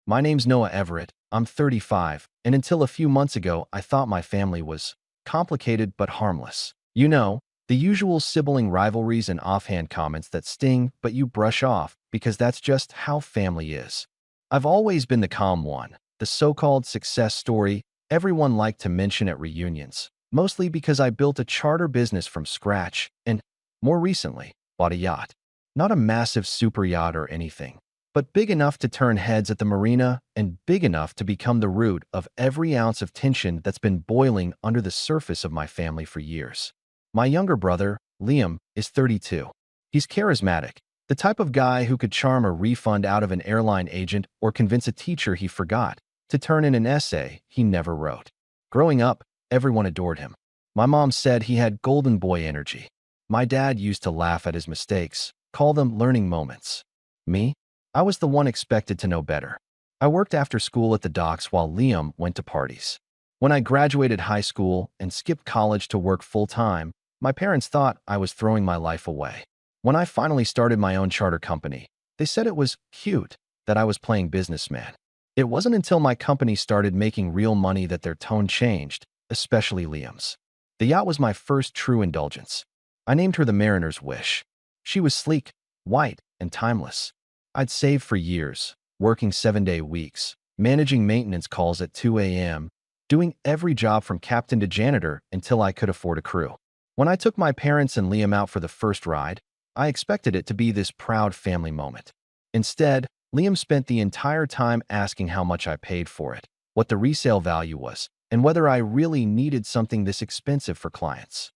My name's Noah Everett. I'm 35, and until a few months ago, I thought my family was complicated but harmless. You know, the usual sibling rivalries and offhand comments that sting, but you brush off because that's just how family is. I've always been the calm one, the so-called success story everyone liked to mention at reunions, mostly because I built a charter business from scratch and, more recently, bought a yacht. Not a massive super yacht or anything, but big enough to turn heads at the marina and big enough to become the root of every ounce of tension that's been boiling under the surface of my family for years. My younger brother, Liam, is 32. He's charismatic, the type of guy who could charm a refund out of an airline agent or convince a teacher he forgot to turn in an essay he never wrote. Growing up, everyone adored him. My mom said he had golden boy energy. My dad used to laugh at his mistakes, call them learning moments. Me? I was the one expected to know better. I worked after school at the docks while Liam went to parties. When I graduated high school and skipped college to work full-time, my parents thought I was throwing my life away. When I finally started my own charter company, they said it was cute that I was playing businessman. It wasn't until my company started making real money that their tone changed, especially Liam's. The yacht was my first true indulgence. I named her the Mariner's Wish. She was sleek, white, and timeless. I'd saved for years, working 7-day weeks, managing maintenance calls at 2 a.m., doing every job from captain to janitor until I could afford a crew. When I took my parents and Liam out for the first ride, I expected it to be this proud family moment. Instead, Liam spent the entire time asking how much I paid for it, what the resale value was, and whether I really needed something this expensive for clients.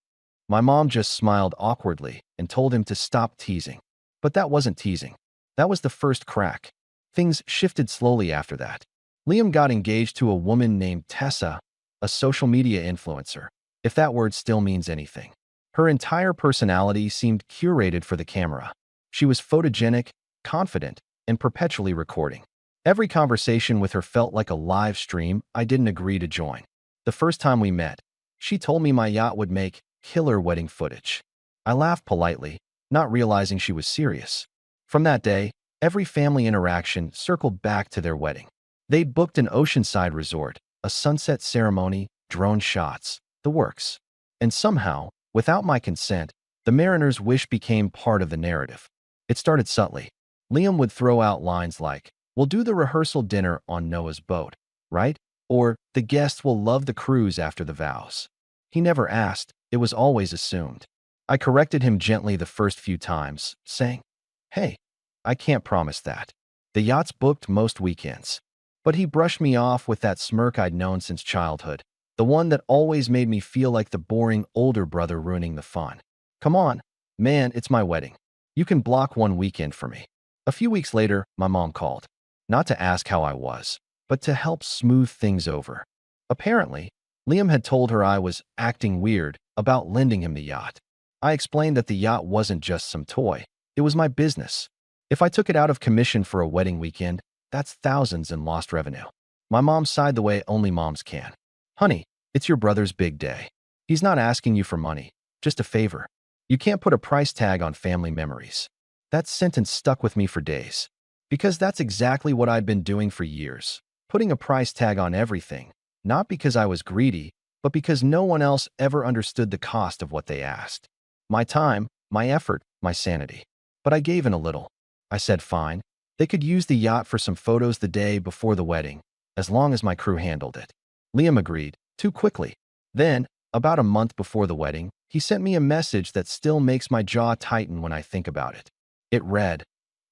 My mom just smiled awkwardly and told him to stop teasing. But that wasn't teasing. That was the first crack. Things shifted slowly after that. Liam got engaged to a woman named Tessa, a social media influencer, if that word still means anything. Her entire personality seemed curated for the camera. She was photogenic, confident, and perpetually recording. Every conversation with her felt like a live stream I didn't agree to join. The first time we met, she told me my yacht would make killer wedding footage. I laughed politely, not realizing she was serious. From that day, every family interaction circled back to their wedding. They'd booked an oceanside resort, a sunset ceremony, drone shots, the works. And somehow, without my consent, the Mariner's Wish became part of the narrative. It started subtly. Liam would throw out lines like, "We'll do the rehearsal dinner on Noah's boat, right?" Or, "The guests will love the cruise after the vows." He never asked, it was always assumed. I corrected him gently the first few times, saying, "Hey, I can't promise that. The yacht's booked most weekends." But he brushed me off with that smirk I'd known since childhood, the one that always made me feel like the boring older brother ruining the fun. "Come on, man, it's my wedding. You can block one weekend for me." A few weeks later, my mom called. Not to ask how I was, but to help smooth things over. Apparently, Liam had told her I was acting weird about lending him the yacht. I explained that the yacht wasn't just some toy. It was my business. If I took it out of commission for a wedding weekend, that's thousands in lost revenue. My mom sighed the way only moms can. "Honey, it's your brother's big day. He's not asking you for money, just a favor. You can't put a price tag on family memories." That sentence stuck with me for days. Because that's exactly what I'd been doing for years. Putting a price tag on everything. Not because I was greedy, but because no one else ever understood the cost of what they asked. My time, my effort, my sanity. But I gave in a little. I said fine. They could use the yacht for some photos the day before the wedding, as long as my crew handled it. Liam agreed, too quickly. Then, about a month before the wedding, he sent me a message that still makes my jaw tighten when I think about it. It read,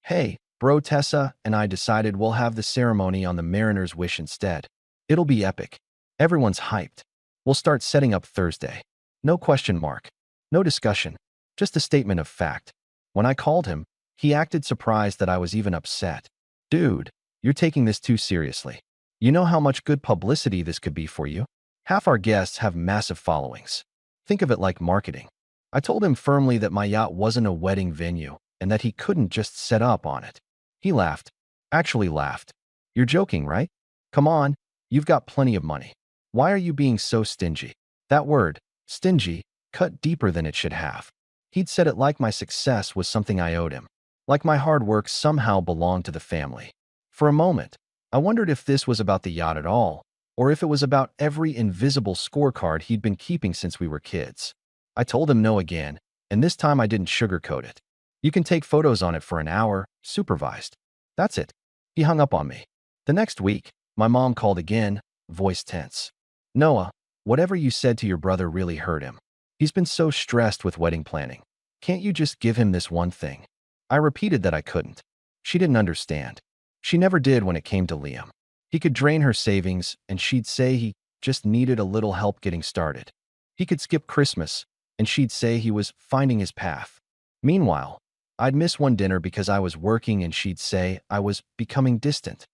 "Hey, bro, Tessa and I decided we'll have the ceremony on the Mariner's Wish instead. It'll be epic. Everyone's hyped. We'll start setting up Thursday." No question mark. No discussion. Just a statement of fact. When I called him, he acted surprised that I was even upset. "Dude, you're taking this too seriously. You know how much good publicity this could be for you? Half our guests have massive followings. Think of it like marketing." I told him firmly that my yacht wasn't a wedding venue and that he couldn't just set up on it. He laughed. Actually laughed. "You're joking, right? Come on, you've got plenty of money. Why are you being so stingy?" That word, stingy, cut deeper than it should have. He'd said it like my success was something I owed him. Like my hard work somehow belonged to the family. For a moment, I wondered if this was about the yacht at all, or if it was about every invisible scorecard he'd been keeping since we were kids. I told him no again, and this time I didn't sugarcoat it. You can take photos on it for an hour, supervised. That's it. He hung up on me. The next week, my mom called again, voice tense. Noah, whatever you said to your brother really hurt him. He's been so stressed with wedding planning. Can't you just give him this one thing? I repeated that I couldn't. She didn't understand. She never did when it came to Liam. He could drain her savings, and she'd say he just needed a little help getting started. He could skip Christmas, and she'd say he was finding his path. Meanwhile, I'd miss one dinner because I was working, and she'd say I was becoming distant.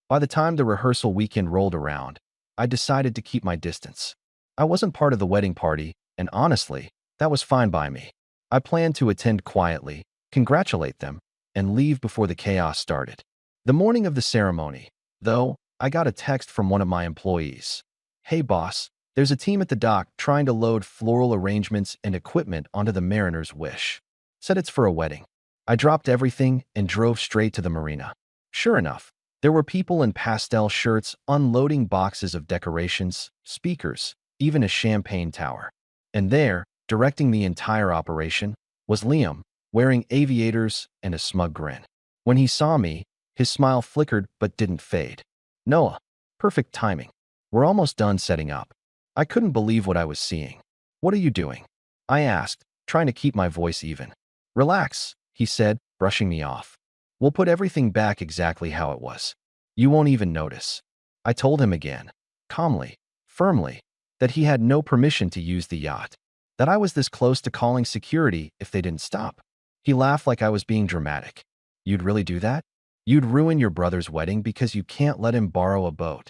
By the time the rehearsal weekend rolled around, I decided to keep my distance. I wasn't part of the wedding party, and honestly, that was fine by me. I planned to attend quietly, congratulate them, and leave before the chaos started. The morning of the ceremony, though, I got a text from one of my employees. Hey boss, there's a team at the dock trying to load floral arrangements and equipment onto the Mariner's Wish. Said it's for a wedding. I dropped everything and drove straight to the marina. Sure enough, there were people in pastel shirts unloading boxes of decorations, speakers, even a champagne tower. And there, directing the entire operation, was Liam, wearing aviators and a smug grin. When he saw me, his smile flickered but didn't fade. Noah, perfect timing. We're almost done setting up. I couldn't believe what I was seeing. What are you doing? I asked, trying to keep my voice even. Relax, he said, brushing me off. We'll put everything back exactly how it was. You won't even notice. I told him again, calmly, firmly, that he had no permission to use the yacht, that I was this close to calling security if they didn't stop. He laughed like I was being dramatic. You'd really do that? You'd ruin your brother's wedding because you can't let him borrow a boat.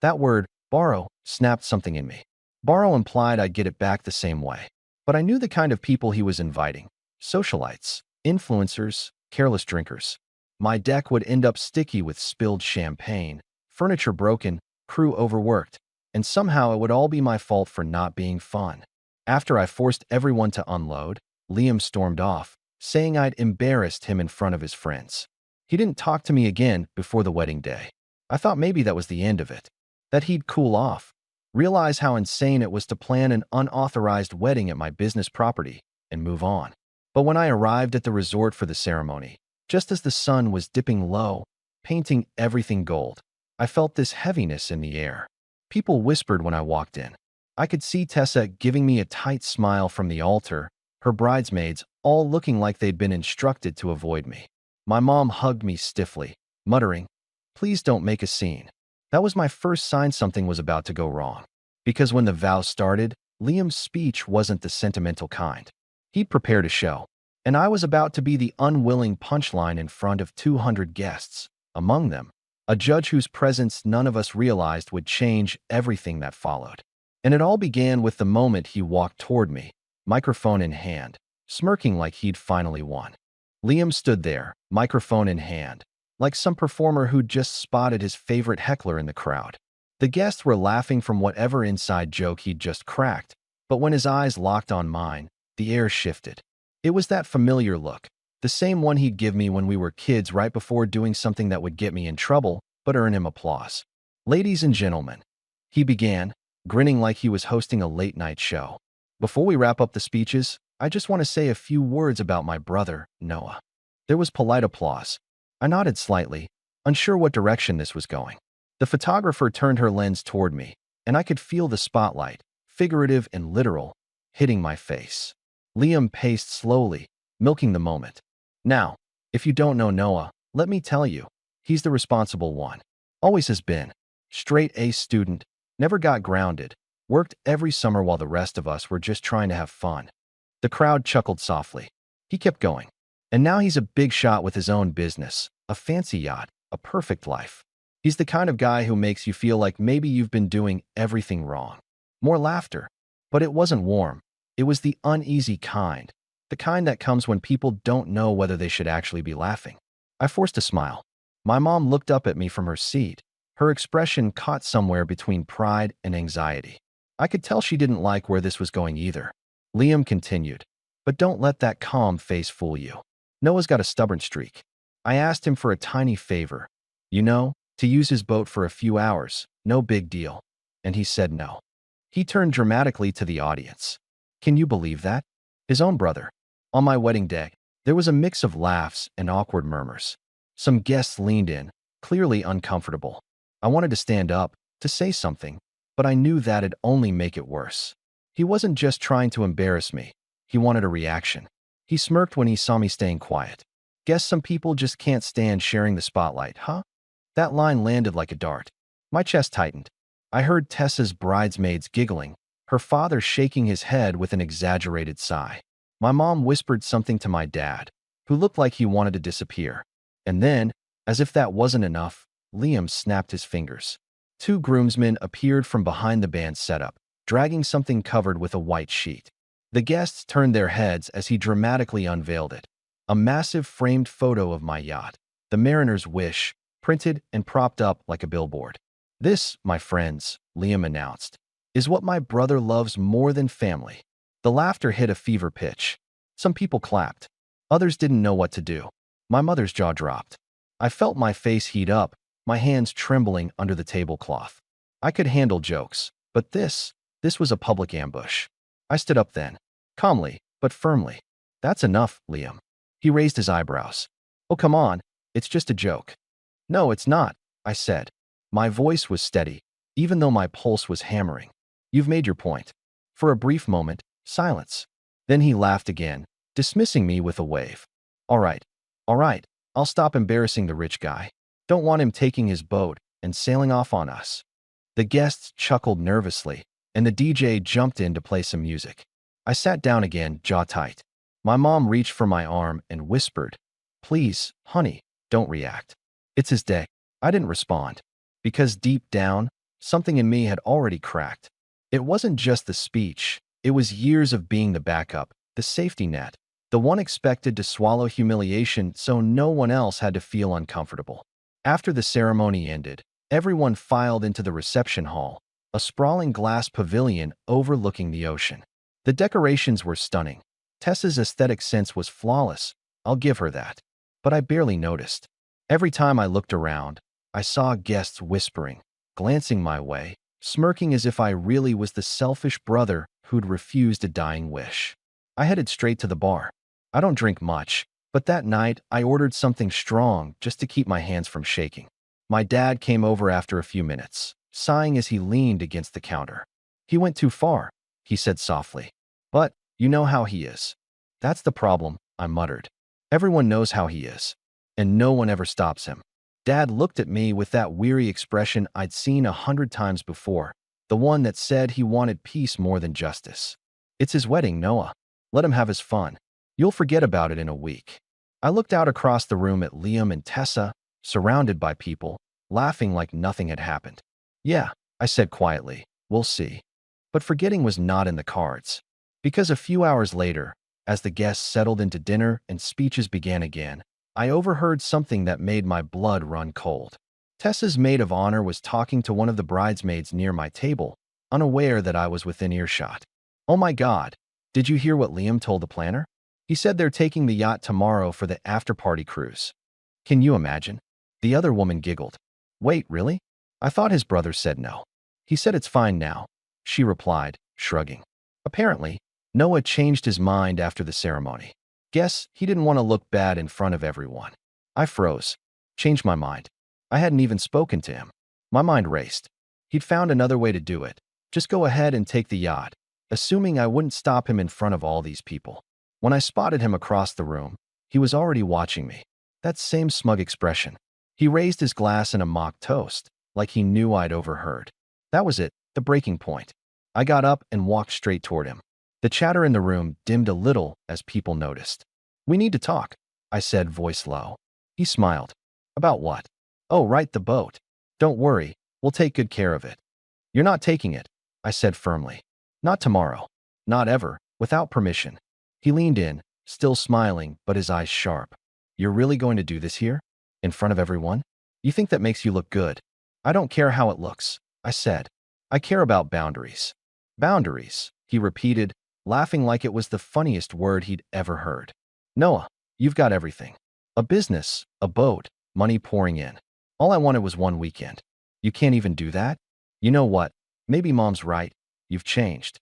That word, borrow, snapped something in me. Borrow implied I'd get it back the same way. But I knew the kind of people he was inviting. Socialites, influencers, careless drinkers. My deck would end up sticky with spilled champagne, furniture broken, crew overworked, and somehow it would all be my fault for not being fun. After I forced everyone to unload, Liam stormed off, saying I'd embarrassed him in front of his friends. He didn't talk to me again before the wedding day. I thought maybe that was the end of it, that he'd cool off, realize how insane it was to plan an unauthorized wedding at my business property, and move on. But when I arrived at the resort for the ceremony, just as the sun was dipping low, painting everything gold, I felt this heaviness in the air. People whispered when I walked in. I could see Tessa giving me a tight smile from the altar, her bridesmaids all looking like they'd been instructed to avoid me. My mom hugged me stiffly, muttering, "Please don't make a scene." That was my first sign something was about to go wrong. Because when the vows started, Liam's speech wasn't the sentimental kind. He'd prepared a show, and I was about to be the unwilling punchline in front of 200 guests, among them a judge whose presence none of us realized would change everything that followed. And it all began with the moment he walked toward me, microphone in hand, smirking like he'd finally won. Liam stood there, microphone in hand, like some performer who'd just spotted his favorite heckler in the crowd. The guests were laughing from whatever inside joke he'd just cracked, but when his eyes locked on mine, the air shifted. It was that familiar look, the same one he'd give me when we were kids right before doing something that would get me in trouble but earn him applause. Ladies and gentlemen, he began, grinning like he was hosting a late-night show. Before we wrap up the speeches, I just want to say a few words about my brother, Noah. There was polite applause. I nodded slightly, unsure what direction this was going. The photographer turned her lens toward me, and I could feel the spotlight, figurative and literal, hitting my face. Liam paced slowly, milking the moment. Now, if you don't know Noah, let me tell you, he's the responsible one. Always has been. Straight A student, never got grounded, worked every summer while the rest of us were just trying to have fun. The crowd chuckled softly. He kept going. And now he's a big shot with his own business, a fancy yacht, a perfect life. He's the kind of guy who makes you feel like maybe you've been doing everything wrong. More laughter. But it wasn't warm. It was the uneasy kind. The kind that comes when people don't know whether they should actually be laughing. I forced a smile. My mom looked up at me from her seat, her expression caught somewhere between pride and anxiety. I could tell she didn't like where this was going either. Liam continued, "But don't let that calm face fool you. Noah's got a stubborn streak. I asked him for a tiny favor. You know, To use his boat for a few hours, no big deal. And he said no. He turned dramatically to the audience. Can you believe that? His own brother. On my wedding day, there was a mix of laughs and awkward murmurs. Some guests leaned in, clearly uncomfortable. I wanted to stand up, to say something, but I knew that'd only make it worse. He wasn't just trying to embarrass me. He wanted a reaction. He smirked when he saw me staying quiet. Guess some people just can't stand sharing the spotlight, huh? That line landed like a dart. My chest tightened. I heard Tessa's bridesmaids giggling, her father shaking his head with an exaggerated sigh. My mom whispered something to my dad, who looked like he wanted to disappear. And then, as if that wasn't enough, Liam snapped his fingers. Two groomsmen appeared from behind the band setup, dragging something covered with a white sheet. The guests turned their heads as he dramatically unveiled it. A massive framed photo of my yacht, the Mariner's Wish, printed and propped up like a billboard. This, my friends, Liam announced, is what my brother loves more than family. The laughter hit a fever pitch. Some people clapped. Others didn't know what to do. My mother's jaw dropped. I felt my face heat up, my hands trembling under the tablecloth. I could handle jokes, but this was a public ambush. I stood up then, calmly, but firmly. That's enough, Liam. He raised his eyebrows. Oh, come on, it's just a joke. No, it's not, I said. My voice was steady, even though my pulse was hammering. You've made your point. For a brief moment, silence. Then he laughed again, dismissing me with a wave. All right, I'll stop embarrassing the rich guy. Don't want him taking his boat and sailing off on us. The guests chuckled nervously, and the DJ jumped in to play some music. I sat down again, jaw tight. My mom reached for my arm and whispered, "Please, honey, don't react. It's his day." I didn't respond, because deep down, something in me had already cracked. It wasn't just the speech, it was years of being the backup, the safety net, the one expected to swallow humiliation so no one else had to feel uncomfortable. After the ceremony ended, everyone filed into the reception hall, a sprawling glass pavilion overlooking the ocean. The decorations were stunning. Tessa's aesthetic sense was flawless, I'll give her that. But I barely noticed. Every time I looked around, I saw guests whispering, glancing my way, smirking as if I really was the selfish brother who'd refused a dying wish. I headed straight to the bar. I don't drink much, but that night I ordered something strong just to keep my hands from shaking. My dad came over after a few minutes, sighing as he leaned against the counter. He went too far, he said softly. But, you know how he is. That's the problem, I muttered. Everyone knows how he is, and no one ever stops him. Dad looked at me with that weary expression I'd seen 100 times before, the one that said he wanted peace more than justice. It's his wedding, Noah. Let him have his fun. You'll forget about it in a week. I looked out across the room at Liam and Tessa, surrounded by people, laughing like nothing had happened. Yeah, I said quietly, we'll see. But forgetting was not in the cards. Because a few hours later, as the guests settled into dinner and speeches began again, I overheard something that made my blood run cold. Tessa's maid of honor was talking to one of the bridesmaids near my table, unaware that I was within earshot. Oh my God, did you hear what Liam told the planner? He said they're taking the yacht tomorrow for the after-party cruise. Can you imagine? The other woman giggled. Wait, really? I thought his brother said no. He said it's fine now, she replied, shrugging. Apparently, Noah changed his mind after the ceremony. Guess he didn't want to look bad in front of everyone. I froze. Changed my mind. I hadn't even spoken to him. My mind raced. He'd found another way to do it. Just go ahead and take the yacht, assuming I wouldn't stop him in front of all these people. When I spotted him across the room, he was already watching me. That same smug expression. He raised his glass in a mock toast, like he knew I'd overheard. That was it, the breaking point. I got up and walked straight toward him. The chatter in the room dimmed a little as people noticed. We need to talk, I said, voice low. He smiled. About what? Oh, right, the boat. Don't worry, we'll take good care of it. You're not taking it, I said firmly. Not tomorrow. Not ever, without permission. He leaned in, still smiling, but his eyes sharp. You're really going to do this here? In front of everyone? You think that makes you look good? I don't care how it looks, I said. I care about boundaries. Boundaries, he repeated, laughing like it was the funniest word he'd ever heard. Noah, you've got everything. A business, a boat, money pouring in. All I wanted was one weekend. You can't even do that? You know what? Maybe mom's right. You've changed.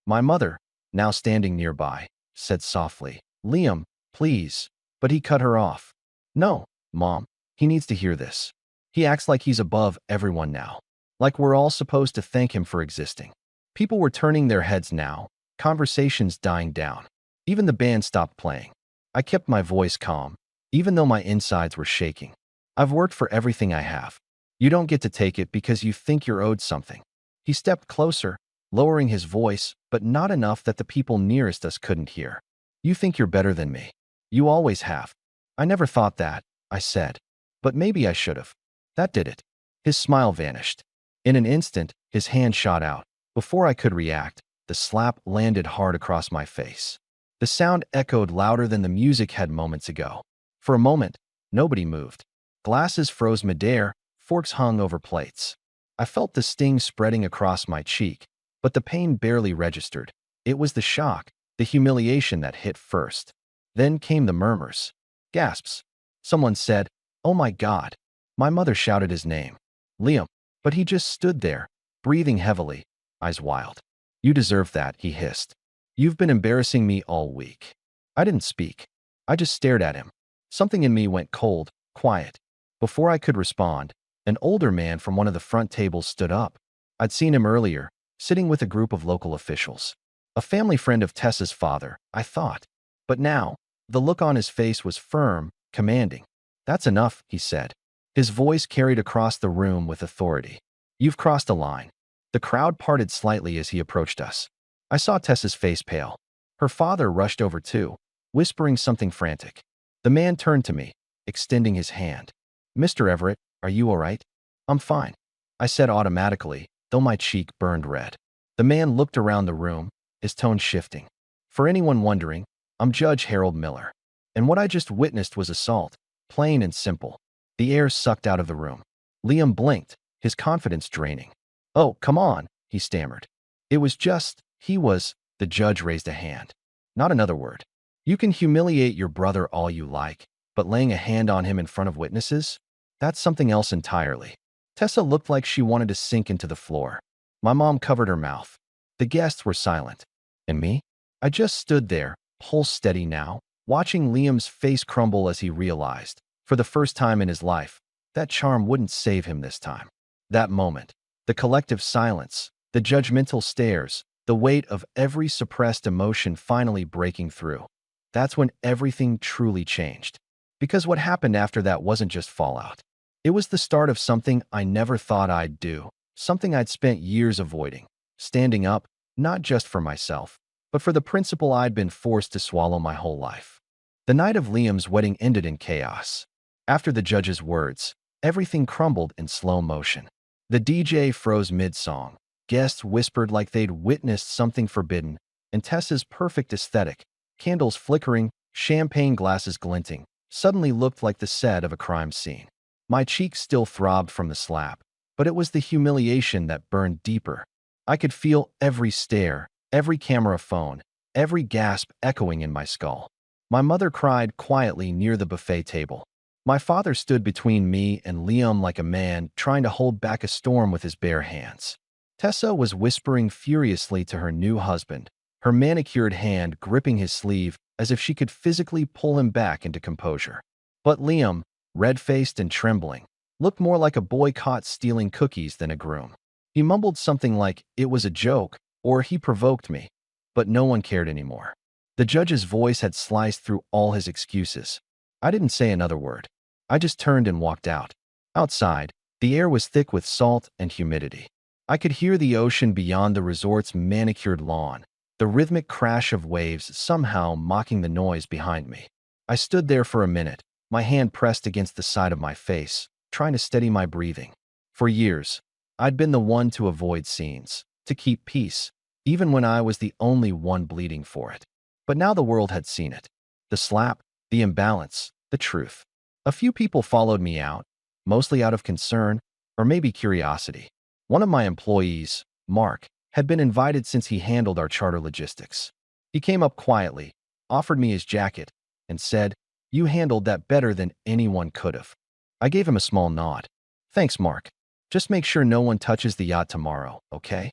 My mother, now standing nearby, said softly, Liam, please. But he cut her off. No, Mom, he needs to hear this. He acts like he's above everyone now. Like we're all supposed to thank him for existing. People were turning their heads now, conversations dying down. Even the band stopped playing. I kept my voice calm, even though my insides were shaking. I've worked for everything I have. You don't get to take it because you think you're owed something. He stepped closer, lowering his voice, but not enough that the people nearest us couldn't hear. You think you're better than me. You always have. I never thought that, I said. But maybe I should have. That did it. His smile vanished. In an instant, his hand shot out. Before I could react, the slap landed hard across my face. The sound echoed louder than the music had moments ago. For a moment, nobody moved. Glasses froze midair, forks hung over plates. I felt the sting spreading across my cheek, but the pain barely registered. It was the shock, the humiliation that hit first. Then came the murmurs. Gasps. Someone said, "Oh my God." My mother shouted his name. Liam. But he just stood there, breathing heavily, eyes wild. You deserve that, he hissed. You've been embarrassing me all week. I didn't speak. I just stared at him. Something in me went cold, quiet. Before I could respond, an older man from one of the front tables stood up. I'd seen him earlier, sitting with a group of local officials. A family friend of Tessa's father, I thought. But now, the look on his face was firm, commanding. That's enough, he said. His voice carried across the room with authority. You've crossed a line. The crowd parted slightly as he approached us. I saw Tessa's face pale. Her father rushed over too, whispering something frantic. The man turned to me, extending his hand. Mr. Everett, are you all right? I'm fine, I said automatically, though my cheek burned red. The man looked around the room, his tone shifting. For anyone wondering, I'm Judge Harold Miller. And what I just witnessed was assault, plain and simple. The air sucked out of the room. Liam blinked, his confidence draining. Oh, come on, he stammered. It was just, the judge raised a hand. Not another word. You can humiliate your brother all you like, but laying a hand on him in front of witnesses? That's something else entirely. Tessa looked like she wanted to sink into the floor. My mom covered her mouth. The guests were silent. And me? I just stood there, pulse steady now, watching Liam's face crumble as he realized, for the first time in his life, that charm wouldn't save him this time. That moment, the collective silence, the judgmental stares, the weight of every suppressed emotion finally breaking through. That's when everything truly changed. Because what happened after that wasn't just fallout. It was the start of something I never thought I'd do, something I'd spent years avoiding, standing up, not just for myself, but for the principle I'd been forced to swallow my whole life. The night of Liam's wedding ended in chaos. After the judge's words, everything crumbled in slow motion. The DJ froze mid-song. Guests whispered like they'd witnessed something forbidden, and Tessa's perfect aesthetic, candles flickering, champagne glasses glinting, suddenly looked like the set of a crime scene. My cheeks still throbbed from the slap, but it was the humiliation that burned deeper. I could feel every stare, every camera phone, every gasp echoing in my skull. My mother cried quietly near the buffet table. My father stood between me and Liam like a man trying to hold back a storm with his bare hands. Tessa was whispering furiously to her new husband, her manicured hand gripping his sleeve as if she could physically pull him back into composure. But Liam, red-faced and trembling, looked more like a boy caught stealing cookies than a groom. He mumbled something like, it was a joke, or he provoked me. But no one cared anymore. The judge's voice had sliced through all his excuses. I didn't say another word. I just turned and walked out. Outside, the air was thick with salt and humidity. I could hear the ocean beyond the resort's manicured lawn, the rhythmic crash of waves somehow mocking the noise behind me. I stood there for a minute, my hand pressed against the side of my face, trying to steady my breathing. For years, I'd been the one to avoid scenes, to keep peace, even when I was the only one bleeding for it. But now the world had seen it. The slap, the imbalance, the truth. A few people followed me out, mostly out of concern, or maybe curiosity. One of my employees, Mark, had been invited since he handled our charter logistics. He came up quietly, offered me his jacket, and said, "You handled that better than anyone could have." I gave him a small nod. Thanks, Mark. Just make sure no one touches the yacht tomorrow, okay?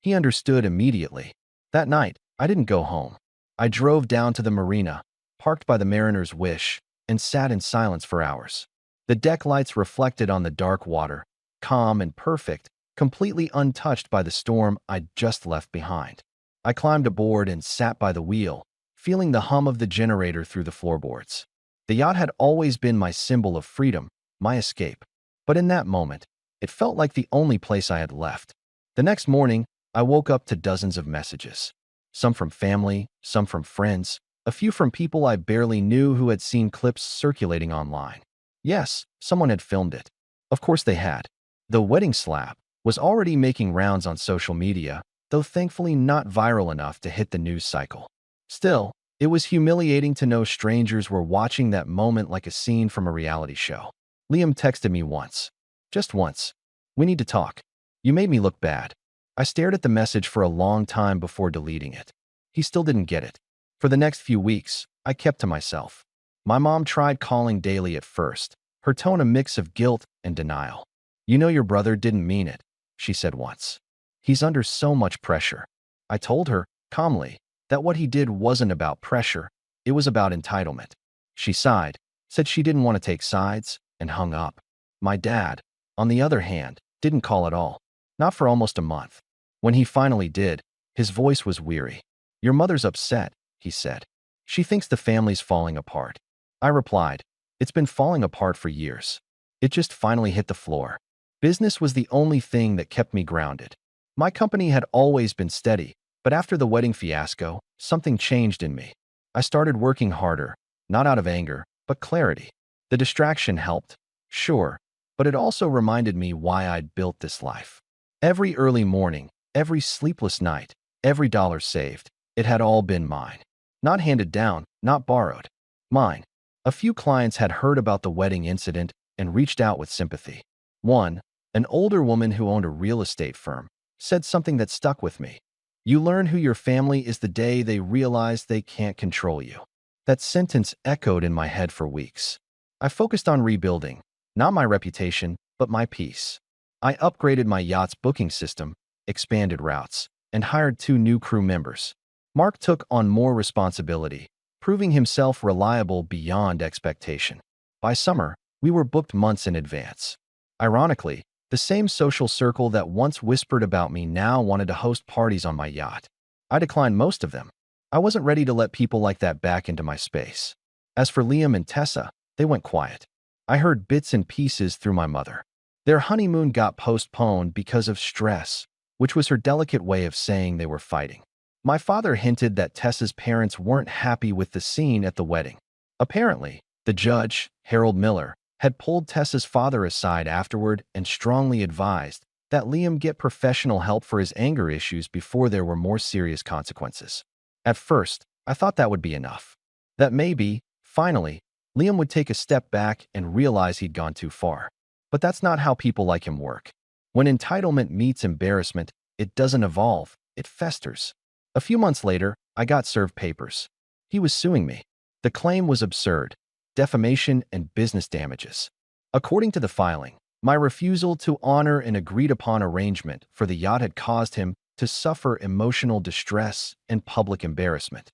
He understood immediately. That night, I didn't go home. I drove down to the marina, parked by the Mariner's Wish, and sat in silence for hours. The deck lights reflected on the dark water, calm and perfect, completely untouched by the storm I'd just left behind. I climbed aboard and sat by the wheel, feeling the hum of the generator through the floorboards. The yacht had always been my symbol of freedom, my escape. But in that moment, it felt like the only place I had left. The next morning, I woke up to dozens of messages. Some from family, some from friends, a few from people I barely knew who had seen clips circulating online. Yes, someone had filmed it. Of course they had. The wedding slap was already making rounds on social media, though thankfully not viral enough to hit the news cycle. Still, it was humiliating to know strangers were watching that moment like a scene from a reality show. Liam texted me once. Just once. We need to talk. You made me look bad. I stared at the message for a long time before deleting it. He still didn't get it. For the next few weeks, I kept to myself. My mom tried calling daily at first, her tone a mix of guilt and denial. You know your brother didn't mean it, she said once. He's under so much pressure. I told her, calmly, that what he did wasn't about pressure, it was about entitlement. She sighed, said she didn't want to take sides, and hung up. My dad, on the other hand, didn't call at all. Not for almost a month. When he finally did, his voice was weary. Your mother's upset, he said. She thinks the family's falling apart. I replied, it's been falling apart for years. It just finally hit the floor. Business was the only thing that kept me grounded. My company had always been steady, but after the wedding fiasco, something changed in me. I started working harder, not out of anger, but clarity. The distraction helped, sure, but it also reminded me why I'd built this life. Every early morning, every sleepless night, every dollar saved, it had all been mine. Not handed down, not borrowed. Mine. A few clients had heard about the wedding incident and reached out with sympathy. One, an older woman who owned a real estate firm, said something that stuck with me. You learn who your family is the day they realize they can't control you. That sentence echoed in my head for weeks. I focused on rebuilding, not my reputation, but my peace. I upgraded my yacht's booking system, expanded routes, and hired 2 new crew members. Mark took on more responsibility, proving himself reliable beyond expectation. By summer, we were booked months in advance. Ironically, the same social circle that once whispered about me now wanted to host parties on my yacht. I declined most of them. I wasn't ready to let people like that back into my space. As for Liam and Tessa, they went quiet. I heard bits and pieces through my mother. Their honeymoon got postponed because of stress, which was her delicate way of saying they were fighting. My father hinted that Tessa's parents weren't happy with the scene at the wedding. Apparently, the judge, Harold Miller, had pulled Tessa's father aside afterward and strongly advised that Liam get professional help for his anger issues before there were more serious consequences. At first, I thought that would be enough. That maybe, finally, Liam would take a step back and realize he'd gone too far. But that's not how people like him work. When entitlement meets embarrassment, it doesn't evolve, it festers. A few months later, I got served papers. He was suing me. The claim was absurd: defamation and business damages. According to the filing, my refusal to honor an agreed-upon arrangement for the yacht had caused him to suffer emotional distress and public embarrassment.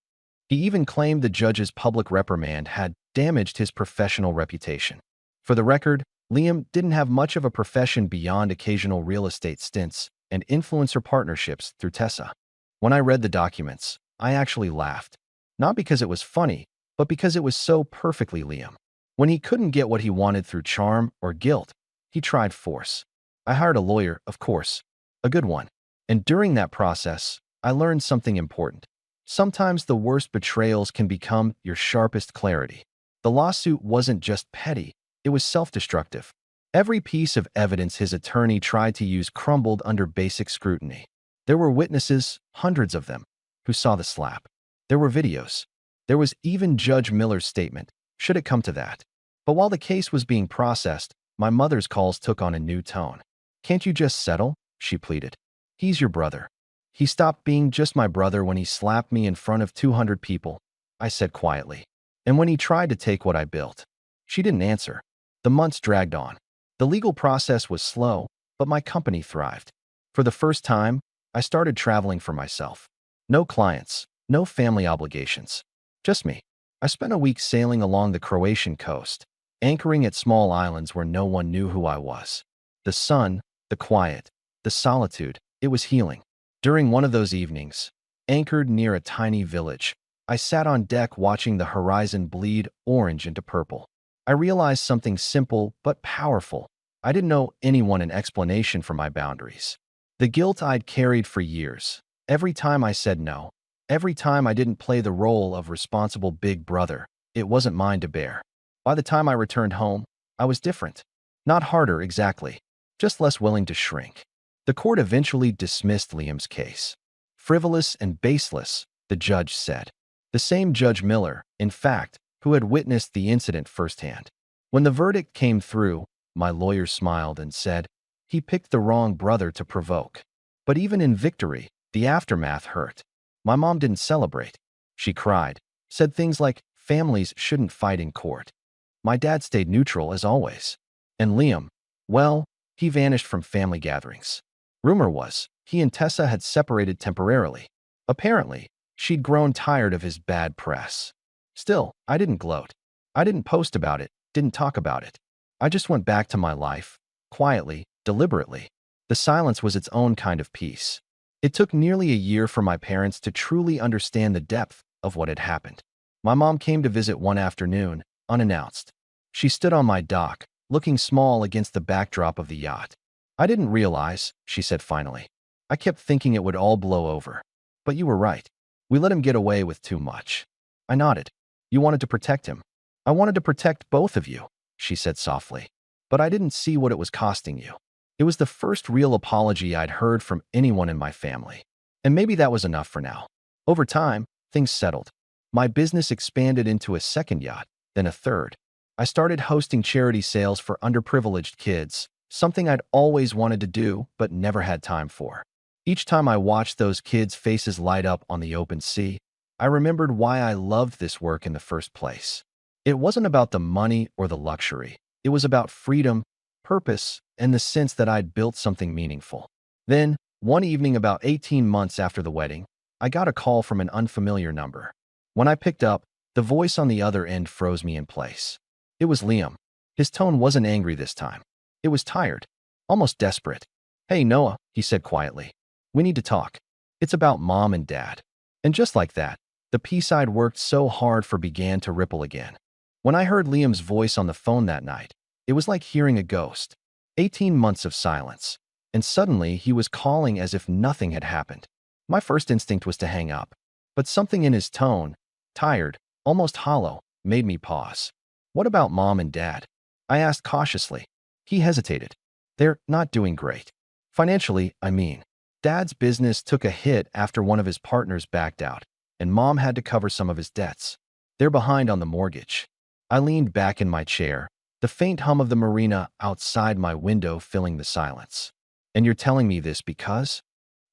He even claimed the judge's public reprimand had damaged his professional reputation. For the record, Liam didn't have much of a profession beyond occasional real estate stints and influencer partnerships through Tessa. When I read the documents, I actually laughed. Not because it was funny, but because it was so perfectly Liam. When he couldn't get what he wanted through charm or guilt, he tried force. I hired a lawyer, of course, a good one. And during that process, I learned something important. Sometimes the worst betrayals can become your sharpest clarity. The lawsuit wasn't just petty, it was self-destructive. Every piece of evidence his attorney tried to use crumbled under basic scrutiny. There were witnesses, hundreds of them, who saw the slap. There were videos. There was even Judge Miller's statement, should it come to that. But while the case was being processed, my mother's calls took on a new tone. Can't you just settle? She pleaded. He's your brother. He stopped being just my brother when he slapped me in front of 200 people, I said quietly. And when he tried to take what I built. She didn't answer. The months dragged on. The legal process was slow, but my company thrived. For the first time, I started traveling for myself. No clients, no family obligations. Just me. I spent a week sailing along the Croatian coast, anchoring at small islands where no one knew who I was. The sun, the quiet, the solitude, it was healing. During one of those evenings, anchored near a tiny village, I sat on deck watching the horizon bleed orange into purple. I realized something simple but powerful. I didn't owe anyone an explanation for my boundaries. The guilt I'd carried for years, every time I said no, every time I didn't play the role of responsible big brother, it wasn't mine to bear. By the time I returned home, I was different. Not harder exactly, just less willing to shrink. The court eventually dismissed Liam's case. Frivolous and baseless, the judge said. The same Judge Miller, in fact, who had witnessed the incident firsthand. When the verdict came through, my lawyer smiled and said, "He picked the wrong brother to provoke." But even in victory, the aftermath hurt. My mom didn't celebrate. She cried, said things like, "Families shouldn't fight in court." My dad stayed neutral as always. And Liam, well, he vanished from family gatherings. Rumor was, he and Tessa had separated temporarily. Apparently, she'd grown tired of his bad press. Still, I didn't gloat. I didn't post about it, didn't talk about it. I just went back to my life, quietly, deliberately. The silence was its own kind of peace. It took nearly a year for my parents to truly understand the depth of what had happened. My mom came to visit one afternoon, unannounced. She stood on my dock, looking small against the backdrop of the yacht. "I didn't realize," she said finally. "I kept thinking it would all blow over. But you were right. We let him get away with too much." I nodded. "You wanted to protect him." "I wanted to protect both of you," she said softly. "But I didn't see what it was costing you." It was the first real apology I'd heard from anyone in my family. And maybe that was enough for now. Over time, things settled. My business expanded into a second yacht, then a third. I started hosting charity sales for underprivileged kids, something I'd always wanted to do but never had time for. Each time I watched those kids' faces light up on the open sea, I remembered why I loved this work in the first place. It wasn't about the money or the luxury. It was about freedom, purpose, and the sense that I'd built something meaningful. Then, one evening about 18 months after the wedding, I got a call from an unfamiliar number. When I picked up, the voice on the other end froze me in place. It was Liam. His tone wasn't angry this time. It was tired, almost desperate. "Hey, Noah," he said quietly. "We need to talk. It's about Mom and Dad." And just like that, the peace I'd worked so hard for began to ripple again. When I heard Liam's voice on the phone that night, it was like hearing a ghost. 18 months of silence. And suddenly, he was calling as if nothing had happened. My first instinct was to hang up. But something in his tone, tired, almost hollow, made me pause. "What about Mom and Dad?" I asked cautiously. He hesitated. "They're not doing great. Financially, I mean. Dad's business took a hit after one of his partners backed out, and Mom had to cover some of his debts. They're behind on the mortgage." I leaned back in my chair, the faint hum of the marina outside my window filling the silence. "And you're telling me this because?"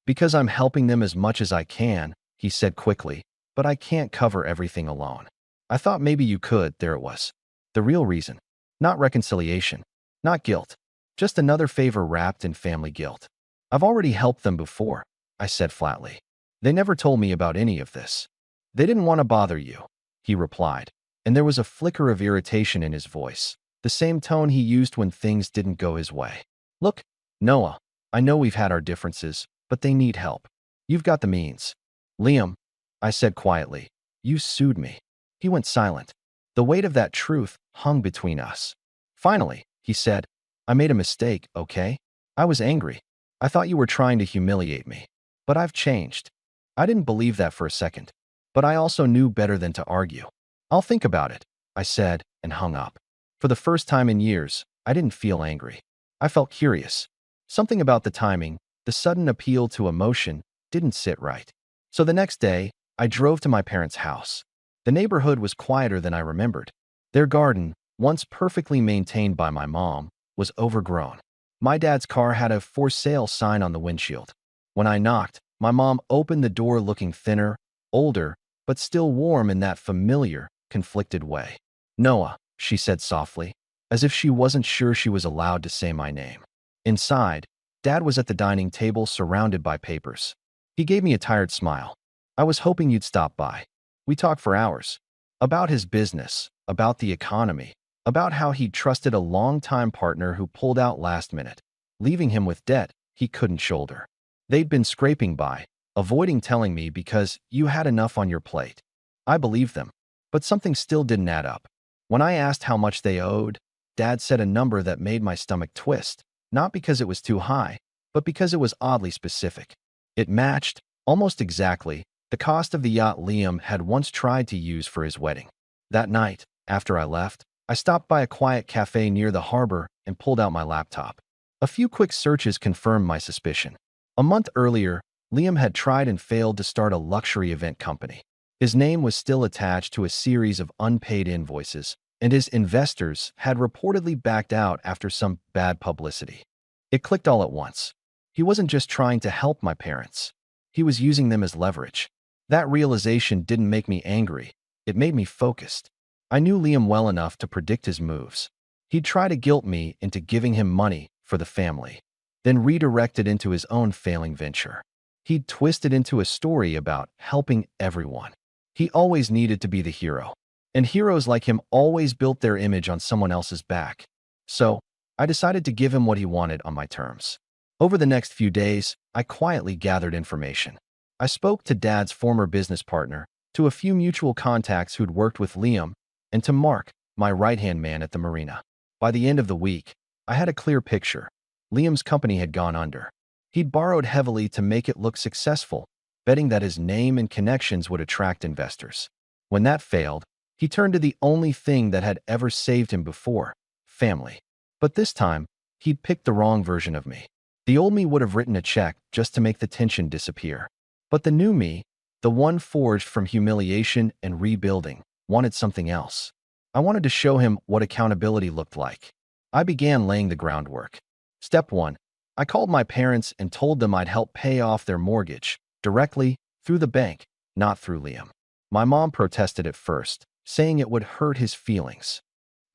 "Because I'm helping them as much as I can," he said quickly, "but I can't cover everything alone." I thought maybe you could, there it was. The real reason. Not reconciliation. Not guilt. Just another favor wrapped in family guilt. "I've already helped them before," I said flatly. "They never told me about any of this." "They didn't want to bother you," he replied, and there was a flicker of irritation in his voice, the same tone he used when things didn't go his way. "Look, Noah, I know we've had our differences, but they need help. You've got the means." "Liam," I said quietly, "you sued me." He went silent. The weight of that truth hung between us. Finally, he said, "I made a mistake, okay? I was angry. I thought you were trying to humiliate me. But I've changed." I didn't believe that for a second, but I also knew better than to argue. "I'll think about it," I said, and hung up. For the first time in years, I didn't feel angry. I felt curious. Something about the timing, the sudden appeal to emotion, didn't sit right. So the next day, I drove to my parents' house. The neighborhood was quieter than I remembered. Their garden, once perfectly maintained by my mom, was overgrown. My dad's car had a "for sale" sign on the windshield. When I knocked, my mom opened the door looking thinner, older, but still warm in that familiar, conflicted way. "Noah," she said softly, as if she wasn't sure she was allowed to say my name. Inside, Dad was at the dining table surrounded by papers. He gave me a tired smile. I was hoping you'd stop by. We talked for hours. About his business, about the economy, about how he'd trusted a long-time partner who pulled out last minute, leaving him with debt he couldn't shoulder. They'd been scraping by, avoiding telling me because you had enough on your plate. I believed them, but something still didn't add up. When I asked how much they owed, Dad said a number that made my stomach twist, not because it was too high, but because it was oddly specific. It matched, almost exactly, the cost of the yacht Liam had once tried to use for his wedding. That night, after I left, I stopped by a quiet cafe near the harbor and pulled out my laptop. A few quick searches confirmed my suspicion. A month earlier, Liam had tried and failed to start a luxury event company. His name was still attached to a series of unpaid invoices, and his investors had reportedly backed out after some bad publicity. It clicked all at once. He wasn't just trying to help my parents. He was using them as leverage. That realization didn't make me angry. It made me focused. I knew Liam well enough to predict his moves. He'd try to guilt me into giving him money for the family, then redirect it into his own failing venture. He'd twist it into a story about helping everyone. He always needed to be the hero. And heroes like him always built their image on someone else's back. So, I decided to give him what he wanted on my terms. Over the next few days, I quietly gathered information. I spoke to Dad's former business partner, to a few mutual contacts who'd worked with Liam, and to Mark, my right-hand man at the marina. By the end of the week, I had a clear picture. Liam's company had gone under. He'd borrowed heavily to make it look successful, betting that his name and connections would attract investors. When that failed, he turned to the only thing that had ever saved him before: family. But this time, he'd picked the wrong version of me. The old me would have written a check just to make the tension disappear. But the new me, the one forged from humiliation and rebuilding, wanted something else. I wanted to show him what accountability looked like. I began laying the groundwork. Step 1. I called my parents and told them I'd help pay off their mortgage, directly, through the bank, not through Liam. My mom protested at first, saying it would hurt his feelings.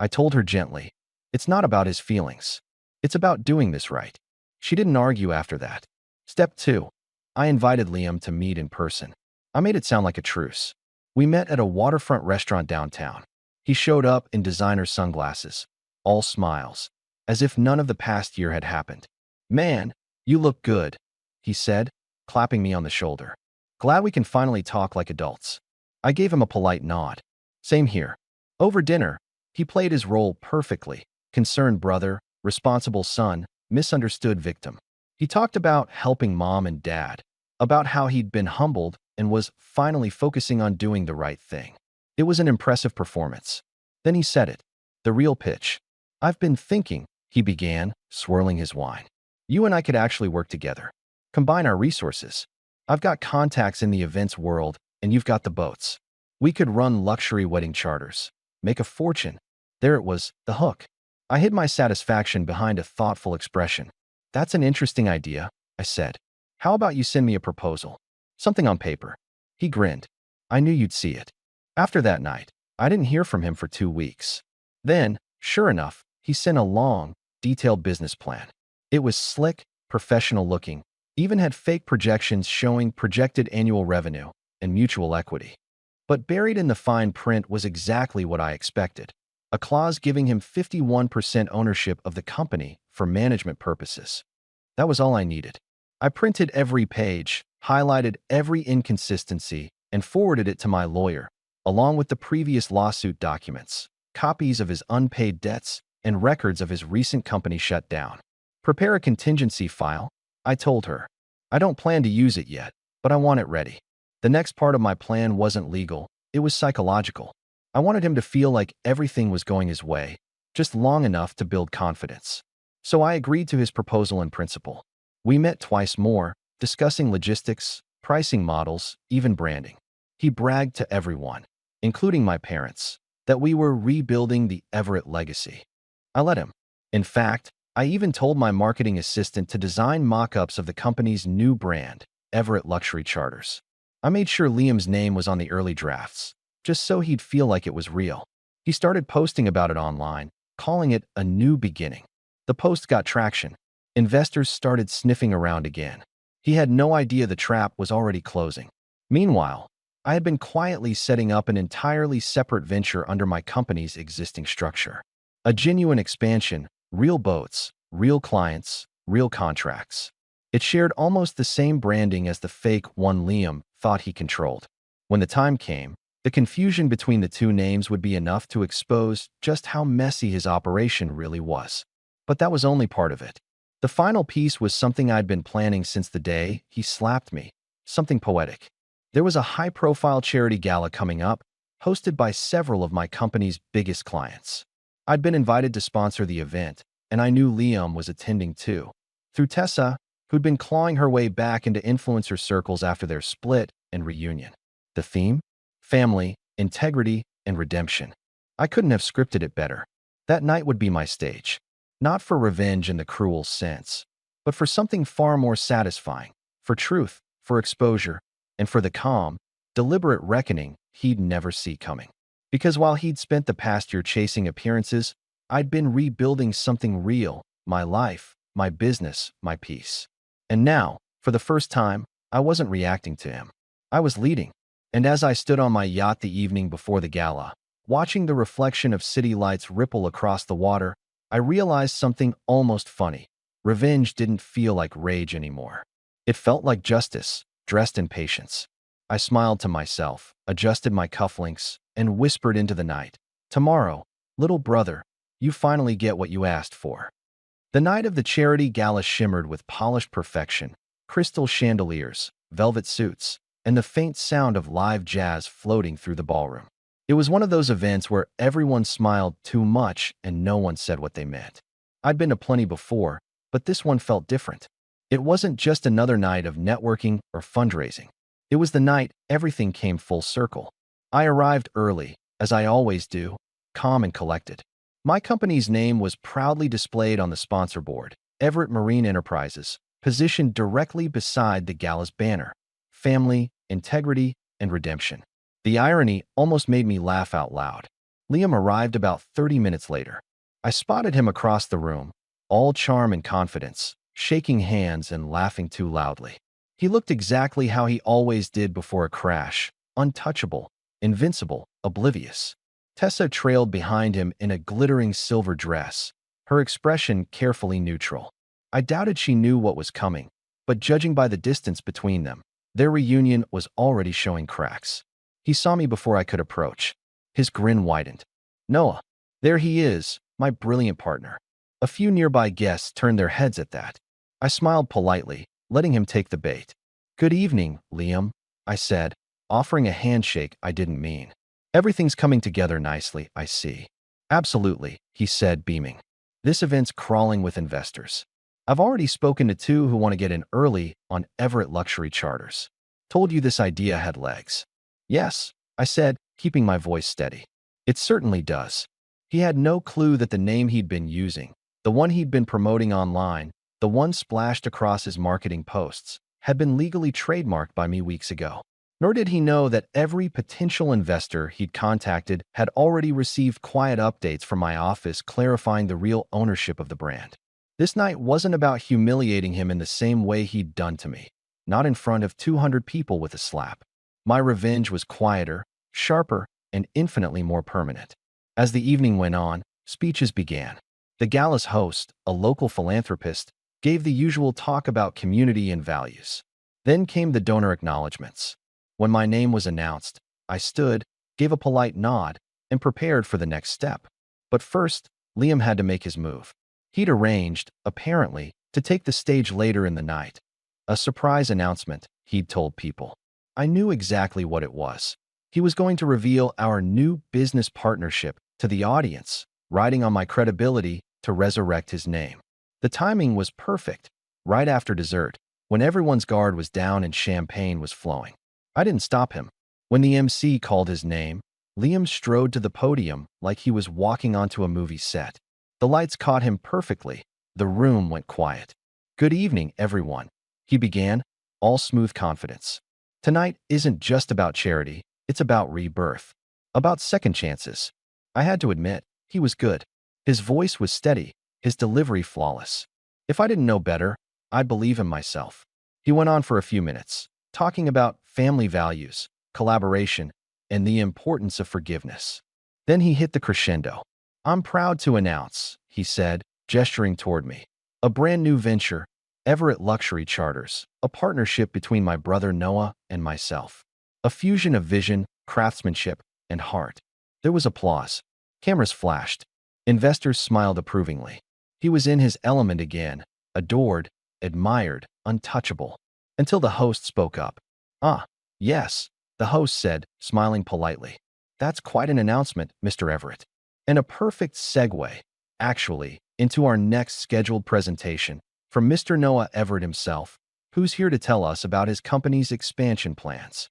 I told her gently, it's not about his feelings. It's about doing this right. She didn't argue after that. Step 2. I invited Liam to meet in person. I made it sound like a truce. We met at a waterfront restaurant downtown. He showed up in designer sunglasses, all smiles, as if none of the past year had happened. "Man, you look good," he said, clapping me on the shoulder. "Glad we can finally talk like adults." I gave him a polite nod. Same here. Over dinner, he played his role perfectly: concerned brother, responsible son, misunderstood victim. He talked about helping mom and dad, about how he'd been humbled and was finally focusing on doing the right thing. It was an impressive performance. Then he said it. The real pitch. "I've been thinking," he began, swirling his wine. "You and I could actually work together. Combine our resources. I've got contacts in the events world, and you've got the boats. We could run luxury wedding charters. Make a fortune." There it was, the hook. I hid my satisfaction behind a thoughtful expression. "That's an interesting idea," I said. "How about you send me a proposal? Something on paper." He grinned. "I knew you'd see it." After that night, I didn't hear from him for 2 weeks. Then, sure enough, he sent a long, detailed business plan. It was slick, professional looking, even had fake projections showing projected annual revenue and mutual equity. But buried in the fine print was exactly what I expected: a clause giving him 51% ownership of the company for management purposes. That was all I needed. I printed every page, highlighted every inconsistency, and forwarded it to my lawyer, along with the previous lawsuit documents, copies of his unpaid debts, and records of his recent company shutdown. "Prepare a contingency file," I told her. "I don't plan to use it yet, but I want it ready." The next part of my plan wasn't legal, it was psychological. I wanted him to feel like everything was going his way, just long enough to build confidence. So I agreed to his proposal in principle. We met twice more, discussing logistics, pricing models, even branding. He bragged to everyone, including my parents, that we were rebuilding the Everett legacy. I let him. In fact, I even told my marketing assistant to design mock-ups of the company's new brand, Everett Luxury Charters. I made sure Liam's name was on the early drafts, just so he'd feel like it was real. He started posting about it online, calling it a new beginning. The post got traction. Investors started sniffing around again. He had no idea the trap was already closing. Meanwhile, I had been quietly setting up an entirely separate venture under my company's existing structure. A genuine expansion, real boats, real clients, real contracts. It shared almost the same branding as the fake one Liam thought he controlled. When the time came, the confusion between the two names would be enough to expose just how messy his operation really was. But that was only part of it. The final piece was something I'd been planning since the day he slapped me, something poetic. There was a high-profile charity gala coming up, hosted by several of my company's biggest clients. I'd been invited to sponsor the event, and I knew Liam was attending too. Through Tessa, who'd been clawing her way back into influencer circles after their split and reunion. The theme? Family, integrity, and redemption. I couldn't have scripted it better. That night would be my stage. Not for revenge in the cruel sense, but for something far more satisfying, for truth, for exposure, and for the calm, deliberate reckoning he'd never see coming. Because while he'd spent the past year chasing appearances, I'd been rebuilding something real, my life, my business, my peace. And now, for the first time, I wasn't reacting to him. I was leading. And as I stood on my yacht the evening before the gala, watching the reflection of city lights ripple across the water, I realized something almost funny. Revenge didn't feel like rage anymore. It felt like justice, dressed in patience. I smiled to myself, adjusted my cufflinks, and whispered into the night, "Tomorrow, little brother, you finally get what you asked for." The night of the charity gala shimmered with polished perfection, crystal chandeliers, velvet suits, and the faint sound of live jazz floating through the ballroom. It was one of those events where everyone smiled too much and no one said what they meant. I'd been to plenty before, but this one felt different. It wasn't just another night of networking or fundraising. It was the night everything came full circle. I arrived early, as I always do, calm and collected. My company's name was proudly displayed on the sponsor board, Everett Marine Enterprises, positioned directly beside the gala's banner: family, integrity, and redemption. The irony almost made me laugh out loud. Liam arrived about 30 minutes later. I spotted him across the room, all charm and confidence, shaking hands and laughing too loudly. He looked exactly how he always did before a crash: untouchable, invincible, oblivious. Tessa trailed behind him in a glittering silver dress, her expression carefully neutral. I doubted she knew what was coming, but judging by the distance between them, their reunion was already showing cracks. He saw me before I could approach. His grin widened. "Noah, there he is, my brilliant partner." A few nearby guests turned their heads at that. I smiled politely, letting him take the bait. "Good evening, Liam," I said, offering a handshake I didn't mean. "Everything's coming together nicely, I see." "Absolutely," he said, beaming. "This event's crawling with investors. I've already spoken to two who want to get in early on Everett luxury charters. Told you this idea had legs." "Yes," I said, keeping my voice steady. "It certainly does." He had no clue that the name he'd been using, the one he'd been promoting online, the one splashed across his marketing posts, had been legally trademarked by me weeks ago. Nor did he know that every potential investor he'd contacted had already received quiet updates from my office clarifying the real ownership of the brand. This night wasn't about humiliating him in the same way he'd done to me, not in front of 200 people with a slap. My revenge was quieter, sharper, and infinitely more permanent. As the evening went on, speeches began. The gala's host, a local philanthropist, gave the usual talk about community and values. Then came the donor acknowledgments. When my name was announced, I stood, gave a polite nod, and prepared for the next step. But first, Liam had to make his move. He'd arranged, apparently, to take the stage later in the night. A surprise announcement, he'd told people. I knew exactly what it was. He was going to reveal our new business partnership to the audience, riding on my credibility to resurrect his name. The timing was perfect, right after dessert, when everyone's guard was down and champagne was flowing. I didn't stop him. When the MC called his name, Liam strode to the podium like he was walking onto a movie set. The lights caught him perfectly. The room went quiet. "Good evening, everyone," he began, all smooth confidence. "Tonight isn't just about charity, it's about rebirth, about second chances." I had to admit, he was good. His voice was steady, his delivery flawless. If I didn't know better, I'd believe him myself. He went on for a few minutes, talking about family values, collaboration, and the importance of forgiveness. Then he hit the crescendo. "I'm proud to announce," he said, gesturing toward me, "a brand new venture, Everett Luxury Charters, a partnership between my brother Noah and myself. A fusion of vision, craftsmanship, and heart." There was applause. Cameras flashed. Investors smiled approvingly. He was in his element again, adored, admired, untouchable. Until the host spoke up. "Ah, yes," the host said, smiling politely. "That's quite an announcement, Mr. Everett. And a perfect segue, actually, into our next scheduled presentation from Mr. Noah Everett himself, who's here to tell us about his company's expansion plans."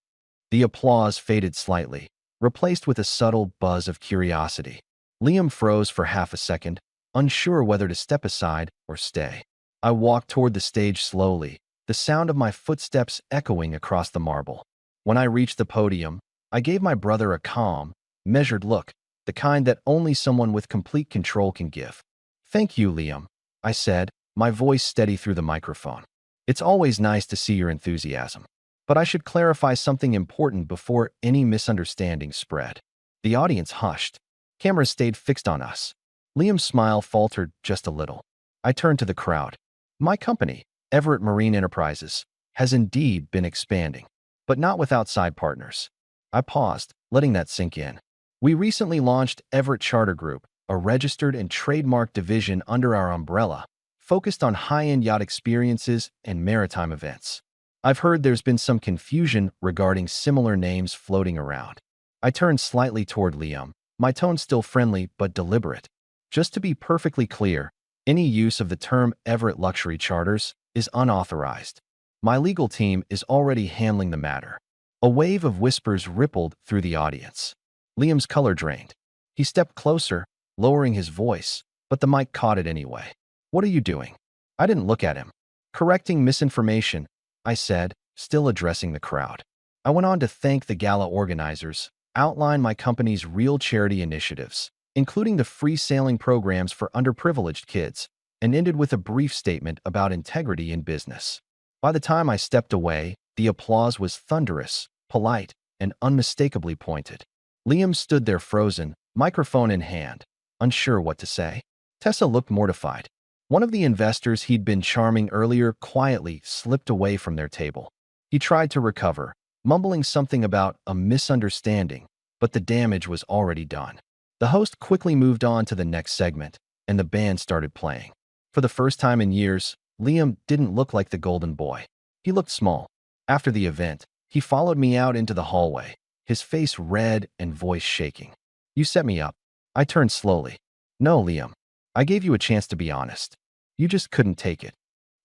The applause faded slightly, replaced with a subtle buzz of curiosity. Liam froze for half a second, unsure whether to step aside or stay. I walked toward the stage slowly, the sound of my footsteps echoing across the marble. When I reached the podium, I gave my brother a calm, measured look, the kind that only someone with complete control can give. "Thank you, Liam," I said, my voice steady through the microphone. "It's always nice to see your enthusiasm. But I should clarify something important before any misunderstandings spread." The audience hushed. Cameras stayed fixed on us. Liam's smile faltered just a little. I turned to the crowd. "My company, Everett Marine Enterprises, has indeed been expanding, but not with outside partners." I paused, letting that sink in. "We recently launched Everett Charter Group, a registered and trademarked division under our umbrella, focused on high-end yacht experiences and maritime events. I've heard there's been some confusion regarding similar names floating around." I turned slightly toward Liam, my tone still friendly but deliberate. "Just to be perfectly clear, any use of the term Everett Luxury Charters is unauthorized. My legal team is already handling the matter." A wave of whispers rippled through the audience. Liam's color drained. He stepped closer, lowering his voice, but the mic caught it anyway. "What are you doing?" I didn't look at him. "Correcting misinformation," I said, still addressing the crowd. I went on to thank the gala organizers, outline my company's real charity initiatives, including the free sailing programs for underprivileged kids, and ended with a brief statement about integrity in business. By the time I stepped away, the applause was thunderous, polite, and unmistakably pointed. Liam stood there frozen, microphone in hand, unsure what to say. Tessa looked mortified. One of the investors he'd been charming earlier quietly slipped away from their table. He tried to recover, mumbling something about a misunderstanding, but the damage was already done. The host quickly moved on to the next segment, and the band started playing. For the first time in years, Liam didn't look like the golden boy. He looked small. After the event, he followed me out into the hallway, his face red and voice shaking. "You set me up." I turned slowly. "No, Liam. I gave you a chance to be honest. You just couldn't take it."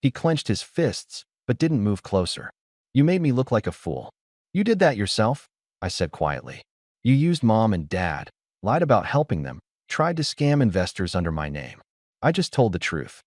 He clenched his fists, but didn't move closer. "You made me look like a fool." "You did that yourself," I said quietly. "You used Mom and Dad, lied about helping them, tried to scam investors under my name. I just told the truth."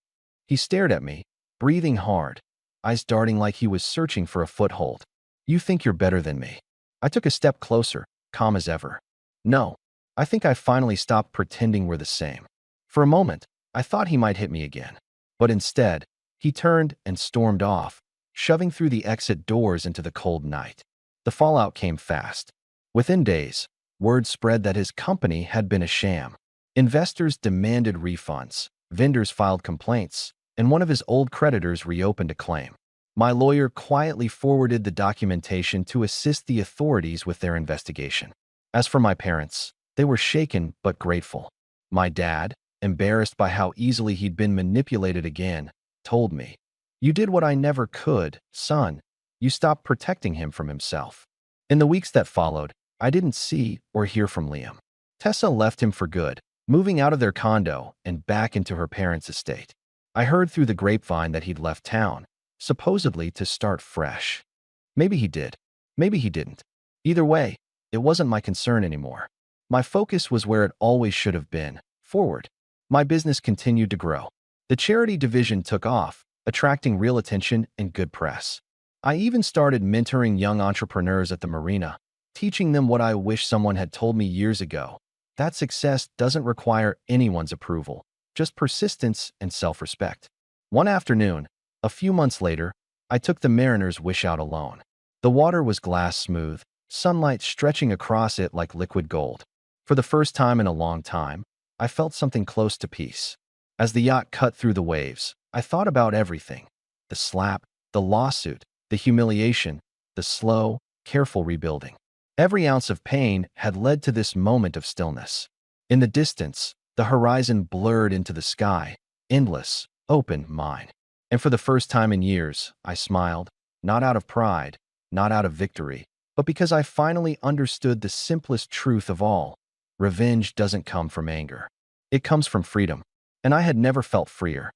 He stared at me, breathing hard, eyes darting like he was searching for a foothold. "You think you're better than me." I took a step closer, calm as ever. "No, I think I finally stopped pretending we're the same." For a moment, I thought he might hit me again. But instead, he turned and stormed off, shoving through the exit doors into the cold night. The fallout came fast. Within days, word spread that his company had been a sham. Investors demanded refunds, vendors filed complaints, and one of his old creditors reopened a claim. My lawyer quietly forwarded the documentation to assist the authorities with their investigation. As for my parents, they were shaken but grateful. My dad, embarrassed by how easily he'd been manipulated again, told me, "You did what I never could, son. You stopped protecting him from himself." In the weeks that followed, I didn't see or hear from Liam. Tessa left him for good, moving out of their condo and back into her parents' estate. I heard through the grapevine that he'd left town, supposedly to start fresh. Maybe he did. Maybe he didn't. Either way, it wasn't my concern anymore. My focus was where it always should have been, forward. My business continued to grow. The charity division took off, attracting real attention and good press. I even started mentoring young entrepreneurs at the marina, teaching them what I wish someone had told me years ago. That success doesn't require anyone's approval, just persistence and self-respect. One afternoon, a few months later, I took the mariner's wish out alone. The water was glass smooth, sunlight stretching across it like liquid gold. For the first time in a long time, I felt something close to peace. As the yacht cut through the waves, I thought about everything: the slap, the lawsuit, the humiliation, the slow, careful rebuilding. Every ounce of pain had led to this moment of stillness. In the distance, the horizon blurred into the sky, endless, open, mine. And for the first time in years, I smiled, not out of pride, not out of victory, but because I finally understood the simplest truth of all: revenge doesn't come from anger. It comes from freedom. And I had never felt freer.